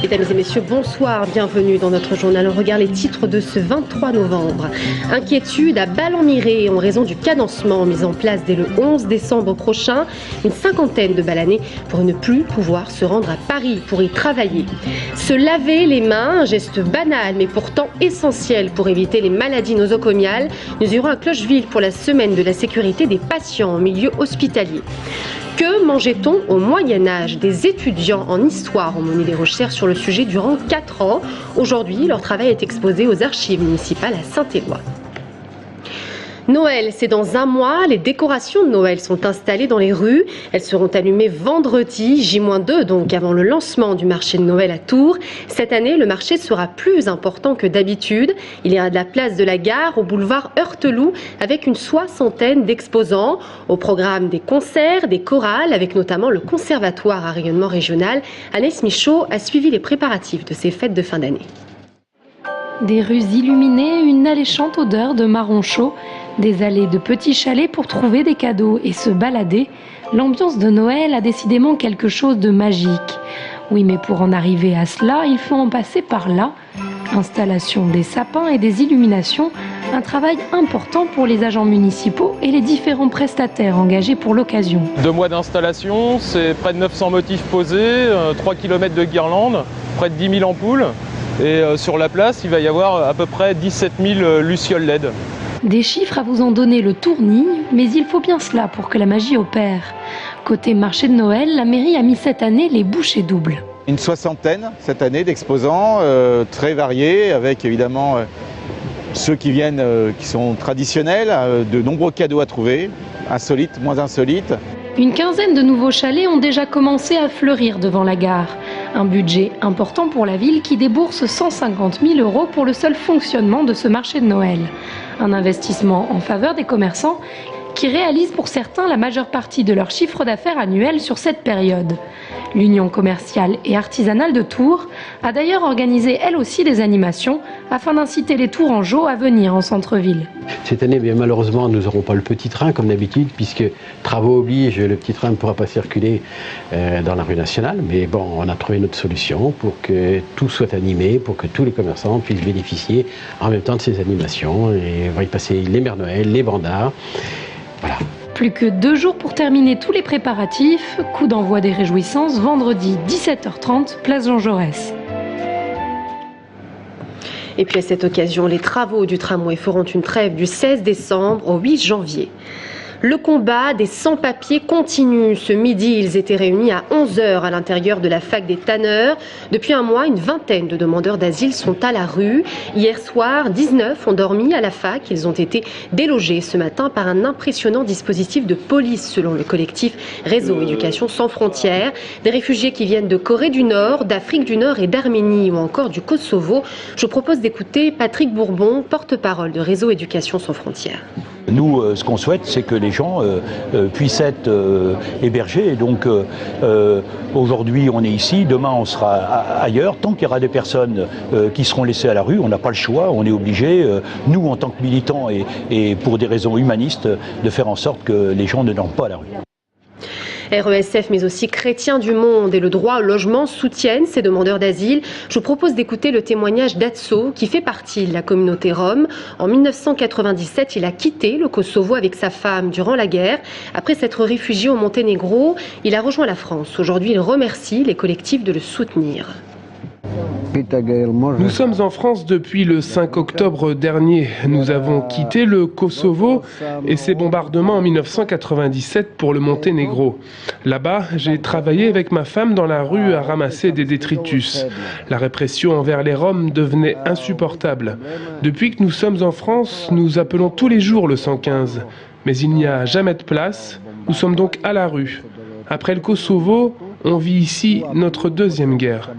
Mesdames et messieurs, bonsoir, bienvenue dans notre journal. On regarde les titres de ce 23 novembre. Inquiétude à Ballon-Miré en raison du cadencement mis en place dès le 11 décembre prochain. Une cinquantaine de balanés pour ne plus pouvoir se rendre à Paris pour y travailler. Se laver les mains, un geste banal mais pourtant essentiel pour éviter les maladies nosocomiales. Nous irons à Clocheville pour la semaine de la sécurité des patients en milieu hospitalier. Que mangeait-on au Moyen-Âge? Des étudiants en histoire ont mené des recherches sur le sujet durant 4 ans. Aujourd'hui, leur travail est exposé aux archives municipales à Saint-Éloi. Noël, c'est dans un mois. Les décorations de Noël sont installées dans les rues. Elles seront allumées vendredi, J-2, donc avant le lancement du marché de Noël à Tours. Cette année, le marché sera plus important que d'habitude. Il ira de la place de la Gare au boulevard Heurteloup avec une soixantaine d'exposants. Au programme des concerts, des chorales, avec notamment le Conservatoire à rayonnement régional. Anaïs Michaud a suivi les préparatifs de ces fêtes de fin d'année. Des rues illuminées, une alléchante odeur de marron chaud, des allées de petits chalets pour trouver des cadeaux et se balader. L'ambiance de Noël a décidément quelque chose de magique. Oui, mais pour en arriver à cela, il faut en passer par là. Installation des sapins et des illuminations, un travail important pour les agents municipaux et les différents prestataires engagés pour l'occasion. 2 mois d'installation, c'est près de 900 motifs posés, 3 km de guirlandes, près de 10 000 ampoules. Et sur la place, il va y avoir à peu près 17 000 lucioles LED. Des chiffres à vous en donner le tournis, mais il faut bien cela pour que la magie opère. Côté marché de Noël, la mairie a mis cette année les bouchées doubles. Une soixantaine cette année d'exposants très variés, avec évidemment ceux qui viennent, qui sont traditionnels, de nombreux cadeaux à trouver, insolites, moins insolites. Une quinzaine de nouveaux chalets ont déjà commencé à fleurir devant la gare. Un budget important pour la ville qui débourse 150 000 € pour le seul fonctionnement de ce marché de Noël. Un investissement en faveur des commerçants qui réalisent pour certains la majeure partie de leur chiffre d'affaires annuel sur cette période. L'Union commerciale et artisanale de Tours a d'ailleurs organisé elle aussi des animations afin d'inciter les Tourangeaux à venir en centre-ville. Cette année, bien malheureusement, nous n'aurons pas le petit train comme d'habitude, puisque travaux oblige, le petit train ne pourra pas circuler dans la rue nationale. Mais bon, on a trouvé notre solution pour que tout soit animé, pour que tous les commerçants puissent bénéficier en même temps de ces animations. Et on va y passer les Mères Noël, les bandards. Voilà. Plus que 2 jours pour terminer tous les préparatifs. Coup d'envoi des réjouissances, vendredi 17h30, place Jean Jaurès. Et puis à cette occasion, les travaux du tramway feront une trêve du 16 décembre au 8 janvier. Le combat des sans-papiers continue. Ce midi, ils étaient réunis à 11h à l'intérieur de la fac des Tanneurs. Depuis un mois, une vingtaine de demandeurs d'asile sont à la rue. Hier soir, 19 ont dormi à la fac. Ils ont été délogés ce matin par un impressionnant dispositif de police, selon le collectif Réseau Éducation Sans Frontières. Des réfugiés qui viennent de Corée du Nord, d'Afrique du Nord et d'Arménie ou encore du Kosovo. Je propose d'écouter Patrick Bourbon, porte-parole de Réseau Éducation Sans Frontières. Nous, ce qu'on souhaite, c'est que les gens puissent être hébergés. Et donc, aujourd'hui, on est ici, demain, on sera ailleurs. Tant qu'il y aura des personnes qui seront laissées à la rue, on n'a pas le choix, on est obligé, nous, en tant que militants et pour des raisons humanistes, de faire en sorte que les gens ne dorment pas à la rue. RESF mais aussi Chrétiens du Monde et le droit au logement soutiennent ces demandeurs d'asile. Je vous propose d'écouter le témoignage d'Atso qui fait partie de la communauté rome. En 1997, il a quitté le Kosovo avec sa femme durant la guerre. Après s'être réfugié au Monténégro, il a rejoint la France. Aujourd'hui, il remercie les collectifs de le soutenir. Nous sommes en France depuis le 5 octobre dernier. Nous avons quitté le Kosovo et ses bombardements en 1997 pour le Monténégro. Là-bas, j'ai travaillé avec ma femme dans la rue à ramasser des détritus. La répression envers les Roms devenait insupportable. Depuis que nous sommes en France, nous appelons tous les jours le 115. Mais il n'y a jamais de place. Nous sommes donc à la rue. Après le Kosovo, on vit ici notre deuxième guerre.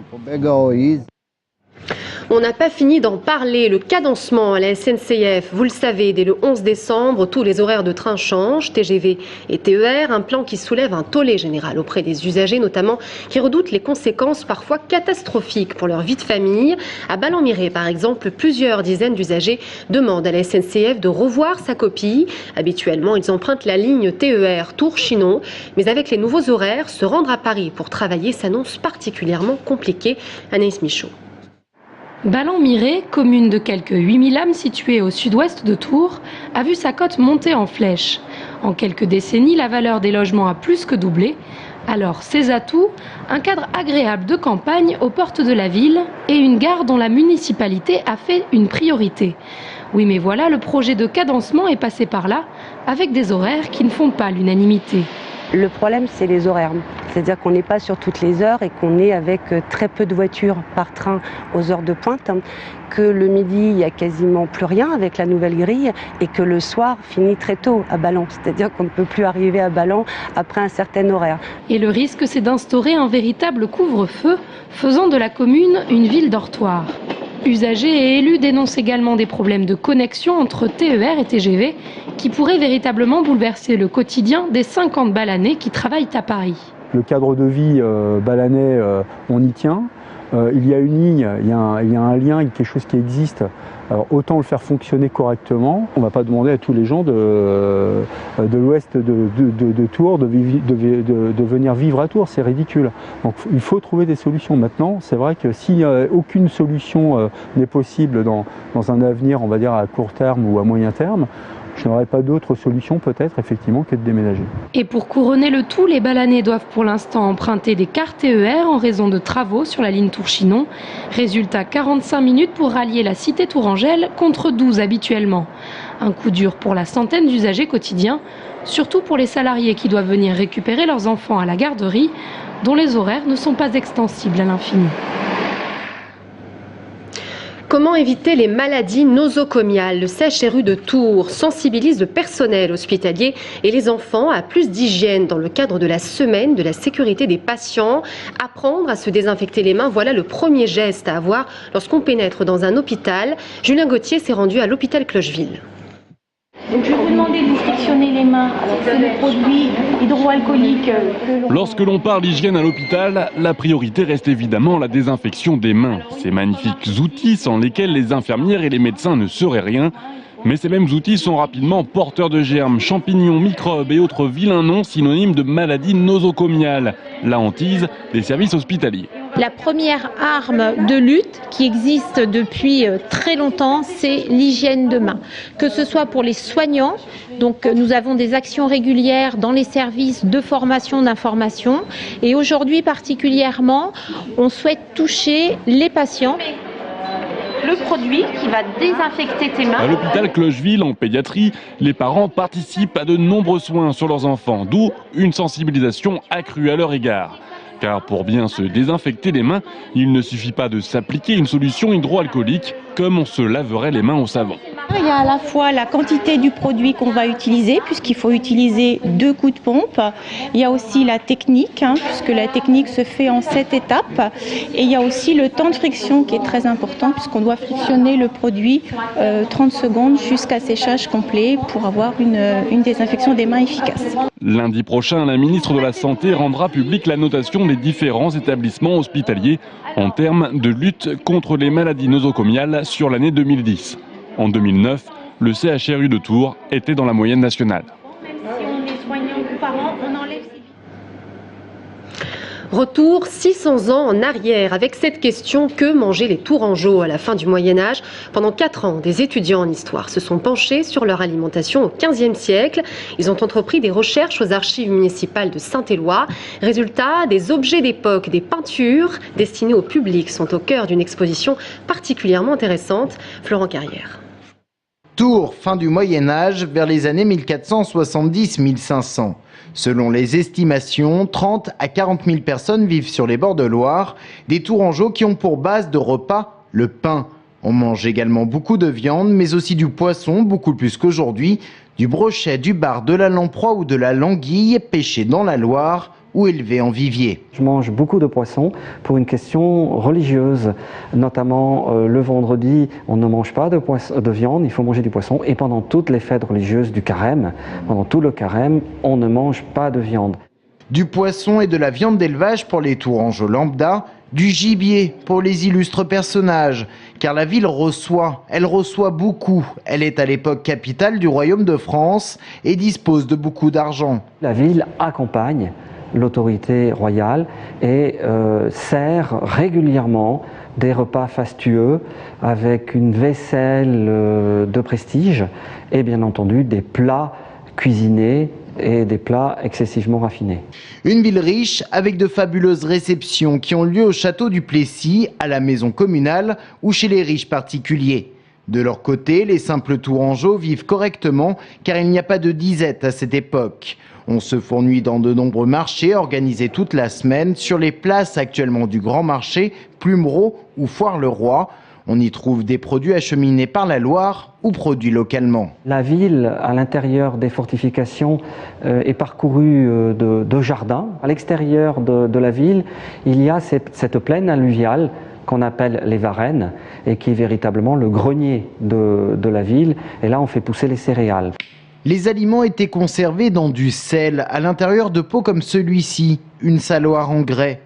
On n'a pas fini d'en parler. Le cadencement à la SNCF, vous le savez, dès le 11 décembre, tous les horaires de train changent, TGV et TER, un plan qui soulève un tollé général auprès des usagers, notamment qui redoutent les conséquences parfois catastrophiques pour leur vie de famille. À Ballon-Miré, par exemple, plusieurs dizaines d'usagers demandent à la SNCF de revoir sa copie. Habituellement, ils empruntent la ligne TER Tours-Chinon, mais avec les nouveaux horaires, se rendre à Paris pour travailler s'annonce particulièrement compliqué. Anaïs Michaud. Ballon-Miré, commune de quelques 8000 âmes située au sud-ouest de Tours, a vu sa cote monter en flèche. En quelques décennies, la valeur des logements a plus que doublé. Alors, ses atouts, un cadre agréable de campagne aux portes de la ville et une gare dont la municipalité a fait une priorité. Oui, mais voilà, le projet de cadencement est passé par là, avec des horaires qui ne font pas l'unanimité. Le problème, c'est les horaires. C'est-à-dire qu'on n'est pas sur toutes les heures et qu'on est avec très peu de voitures par train aux heures de pointe, que le midi, il n'y a quasiment plus rien avec la nouvelle grille et que le soir finit très tôt à Ballon. C'est-à-dire qu'on ne peut plus arriver à Ballon après un certain horaire. Et le risque, c'est d'instaurer un véritable couvre-feu, faisant de la commune une ville dortoir. Usagers et élus dénoncent également des problèmes de connexion entre TER et TGV qui pourraient véritablement bouleverser le quotidien des 50 Balanais qui travaillent à Paris. Le cadre de vie balanais, on y tient. Il y a une ligne, il y a un lien, quelque chose qui existe. Alors autant le faire fonctionner correctement. On ne va pas demander à tous les gens de l'ouest de Tours de venir vivre à Tours, c'est ridicule. Donc il faut trouver des solutions. Maintenant, c'est vrai que si aucune solution n'est possible dans un avenir, on va dire à court terme ou à moyen terme, je n'aurais pas d'autre solution peut-être effectivement que de déménager. Et pour couronner le tout, les Balanais doivent pour l'instant emprunter des cars TER en raison de travaux sur la ligne Tours-Chinon. Résultat, 45 minutes pour rallier la cité tourangelle contre 12 habituellement. Un coup dur pour la centaine d'usagers quotidiens, surtout pour les salariés qui doivent venir récupérer leurs enfants à la garderie, dont les horaires ne sont pas extensibles à l'infini. Comment éviter les maladies nosocomiales? Le CHRU de Tours sensibilise le personnel hospitalier et les enfants à plus d'hygiène dans le cadre de la semaine de la sécurité des patients. Apprendre à se désinfecter les mains, voilà le premier geste à avoir lorsqu'on pénètre dans un hôpital. Julien Gauthier s'est rendu à l'hôpital Clocheville. Donc je vais vous demander de frictionner les mains avec le produit hydroalcoolique. Lorsque l'on parle d'hygiène à l'hôpital, la priorité reste évidemment la désinfection des mains. Ces magnifiques outils sans lesquels les infirmières et les médecins ne seraient rien. Mais ces mêmes outils sont rapidement porteurs de germes, champignons, microbes et autres vilains noms synonymes de maladies nosocomiales. La hantise des services hospitaliers. La première arme de lutte qui existe depuis très longtemps, c'est l'hygiène de main. Que ce soit pour les soignants, donc nous avons des actions régulières dans les services de formation, d'information. Et aujourd'hui particulièrement, on souhaite toucher les patients. Le produit qui va désinfecter tes mains. À l'hôpital Clocheville, en pédiatrie, les parents participent à de nombreux soins sur leurs enfants, d'où une sensibilisation accrue à leur égard. Car pour bien se désinfecter les mains, il ne suffit pas de s'appliquer une solution hydroalcoolique comme on se laverait les mains au savon. Il y a à la fois la quantité du produit qu'on va utiliser, puisqu'il faut utiliser 2 coups de pompe. Il y a aussi la technique, puisque la technique se fait en 7 étapes. Et il y a aussi le temps de friction qui est très important, puisqu'on doit frictionner le produit 30 secondes jusqu'à séchage complet pour avoir une désinfection des mains efficace. Lundi prochain, la ministre de la Santé rendra publique la notation des différents établissements hospitaliers en termes de lutte contre les maladies nosocomiales sur l'année 2010. En 2009, le CHRU de Tours était dans la moyenne nationale. Retour 600 ans en arrière avec cette question: que mangeaient les Tourangeaux à la fin du Moyen-Âge? Pendant 4 ans, des étudiants en histoire se sont penchés sur leur alimentation au XVe siècle. Ils ont entrepris des recherches aux archives municipales de Saint-Éloi. Résultat, des objets d'époque, des peintures destinées au public sont au cœur d'une exposition particulièrement intéressante. Florent Carrière. Tours, fin du Moyen-Âge, vers les années 1470-1500. Selon les estimations, 30 à 40 000 personnes vivent sur les bords de Loire, des Tourangeaux qui ont pour base de repas le pain. On mange également beaucoup de viande, mais aussi du poisson, beaucoup plus qu'aujourd'hui, du brochet, du bar, de la lamproie ou de la languille pêchée dans la Loire ou élevés en vivier. Je mange beaucoup de poissons pour une question religieuse, notamment le vendredi, on ne mange pas de viande, il faut manger du poisson, et pendant toutes les fêtes religieuses du carême, pendant tout le carême, on ne mange pas de viande. Du poisson et de la viande d'élevage pour les Tourangeaux lambda, du gibier pour les illustres personnages, car la ville elle reçoit beaucoup. Elle est à l'époque capitale du Royaume de France et dispose de beaucoup d'argent. La ville accompagne l'autorité royale et sert régulièrement des repas fastueux avec une vaisselle de prestige et bien entendu des plats cuisinés et des plats excessivement raffinés. Une ville riche avec de fabuleuses réceptions qui ont lieu au château du Plessis, à la maison communale ou chez les riches particuliers. De leur côté, les simples Tourangeaux vivent correctement car il n'y a pas de disette à cette époque. On se fournit dans de nombreux marchés organisés toute la semaine sur les places actuellement du Grand Marché, Plumereau ou Foire-le-Roi. On y trouve des produits acheminés par la Loire ou produits localement. La ville, à l'intérieur des fortifications, est parcourue de jardins. À l'extérieur de la ville, il y a cette plaine alluviale qu'on appelle les Varennes et qui est véritablement le grenier de la ville. Et là, on fait pousser les céréales. Les aliments étaient conservés dans du sel, à l'intérieur de pots comme celui-ci, une saloire en grès.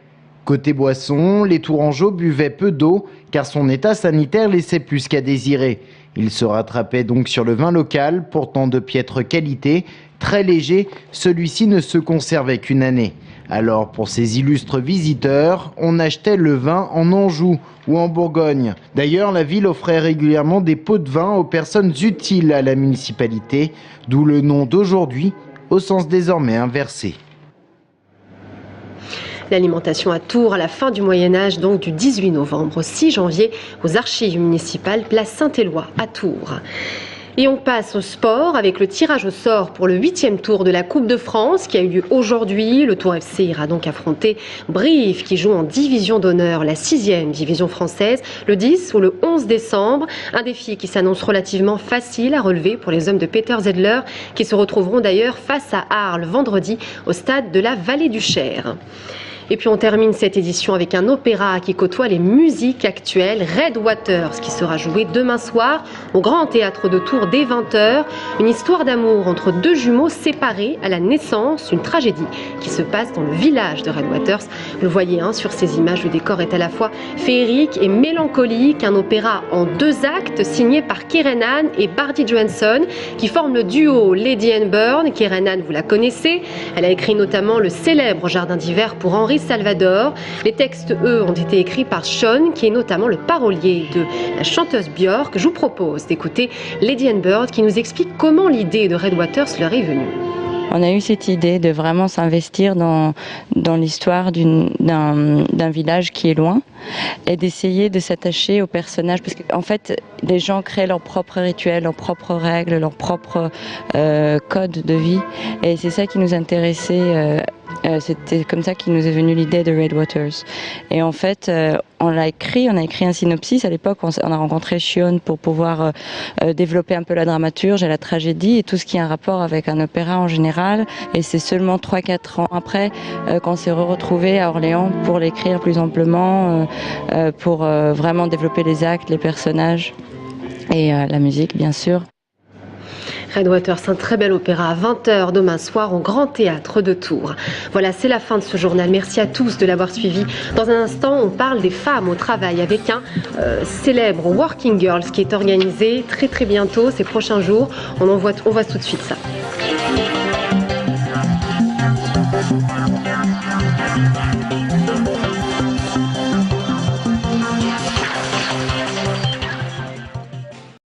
Côté boisson, les Tourangeaux buvaient peu d'eau car son état sanitaire laissait plus qu'à désirer. Ils se rattrapaient donc sur le vin local, pourtant de piètre qualité, très léger, celui-ci ne se conservait qu'une année. Alors pour ces illustres visiteurs, on achetait le vin en Anjou ou en Bourgogne. D'ailleurs, la ville offrait régulièrement des pots de vin aux personnes utiles à la municipalité, d'où le nom d'aujourd'hui, au sens désormais inversé. L'alimentation à Tours à la fin du Moyen-Âge, donc du 18 novembre au 6 janvier, aux archives municipales, place Saint-Éloi à Tours. Et on passe au sport avec le tirage au sort pour le 8e tour de la Coupe de France qui a eu lieu aujourd'hui. Le Tours FC ira donc affronter Brive qui joue en division d'honneur, la 6e division française, le 10 ou le 11 décembre. Un défi qui s'annonce relativement facile à relever pour les hommes de Peter Zedler qui se retrouveront d'ailleurs face à Arles vendredi au stade de la Vallée du Cher. Et puis on termine cette édition avec un opéra qui côtoie les musiques actuelles, Red Waters, qui sera joué demain soir au Grand Théâtre de Tours dès 20h. Une histoire d'amour entre deux jumeaux séparés à la naissance, une tragédie qui se passe dans le village de Red Waters. Vous le voyez sur ces images, le décor est à la fois féerique et mélancolique. Un opéra en 2 actes signé par Keren et Bardi Johansson qui forment le duo Lady and Burn. Keren, vous la connaissez, elle a écrit notamment le célèbre Jardin d'hiver pour Henri Salvador. Les textes, eux, ont été écrits par Sean, qui est notamment le parolier de la chanteuse Björk. Je vous propose d'écouter Lady and Bird qui nous explique comment l'idée de Red Waters leur est venue. On a eu cette idée de vraiment s'investir dans l'histoire d'un village qui est loin et d'essayer de s'attacher aux personnages parce qu'en fait les gens créent leurs propres rituels, leurs propres règles, leurs propres codes de vie et c'est ça qui nous intéressait. C'était comme ça qu'il nous est venue l'idée de Red Waters. Et en fait, on a écrit un synopsis. À l'époque, on a rencontré Sean pour pouvoir développer un peu la dramaturge et la tragédie et tout ce qui a un rapport avec un opéra en général. Et c'est seulement 3-4 ans après qu'on s'est retrouvés à Orléans pour l'écrire plus amplement, pour vraiment développer les actes, les personnages et la musique, bien sûr. Red Waters, un très bel opéra à 20h demain soir au Grand Théâtre de Tours. Voilà, c'est la fin de ce journal. Merci à tous de l'avoir suivi. Dans un instant, on parle des femmes au travail avec un célèbre Working Girls qui est organisé très bientôt, ces prochains jours. On voit tout de suite ça.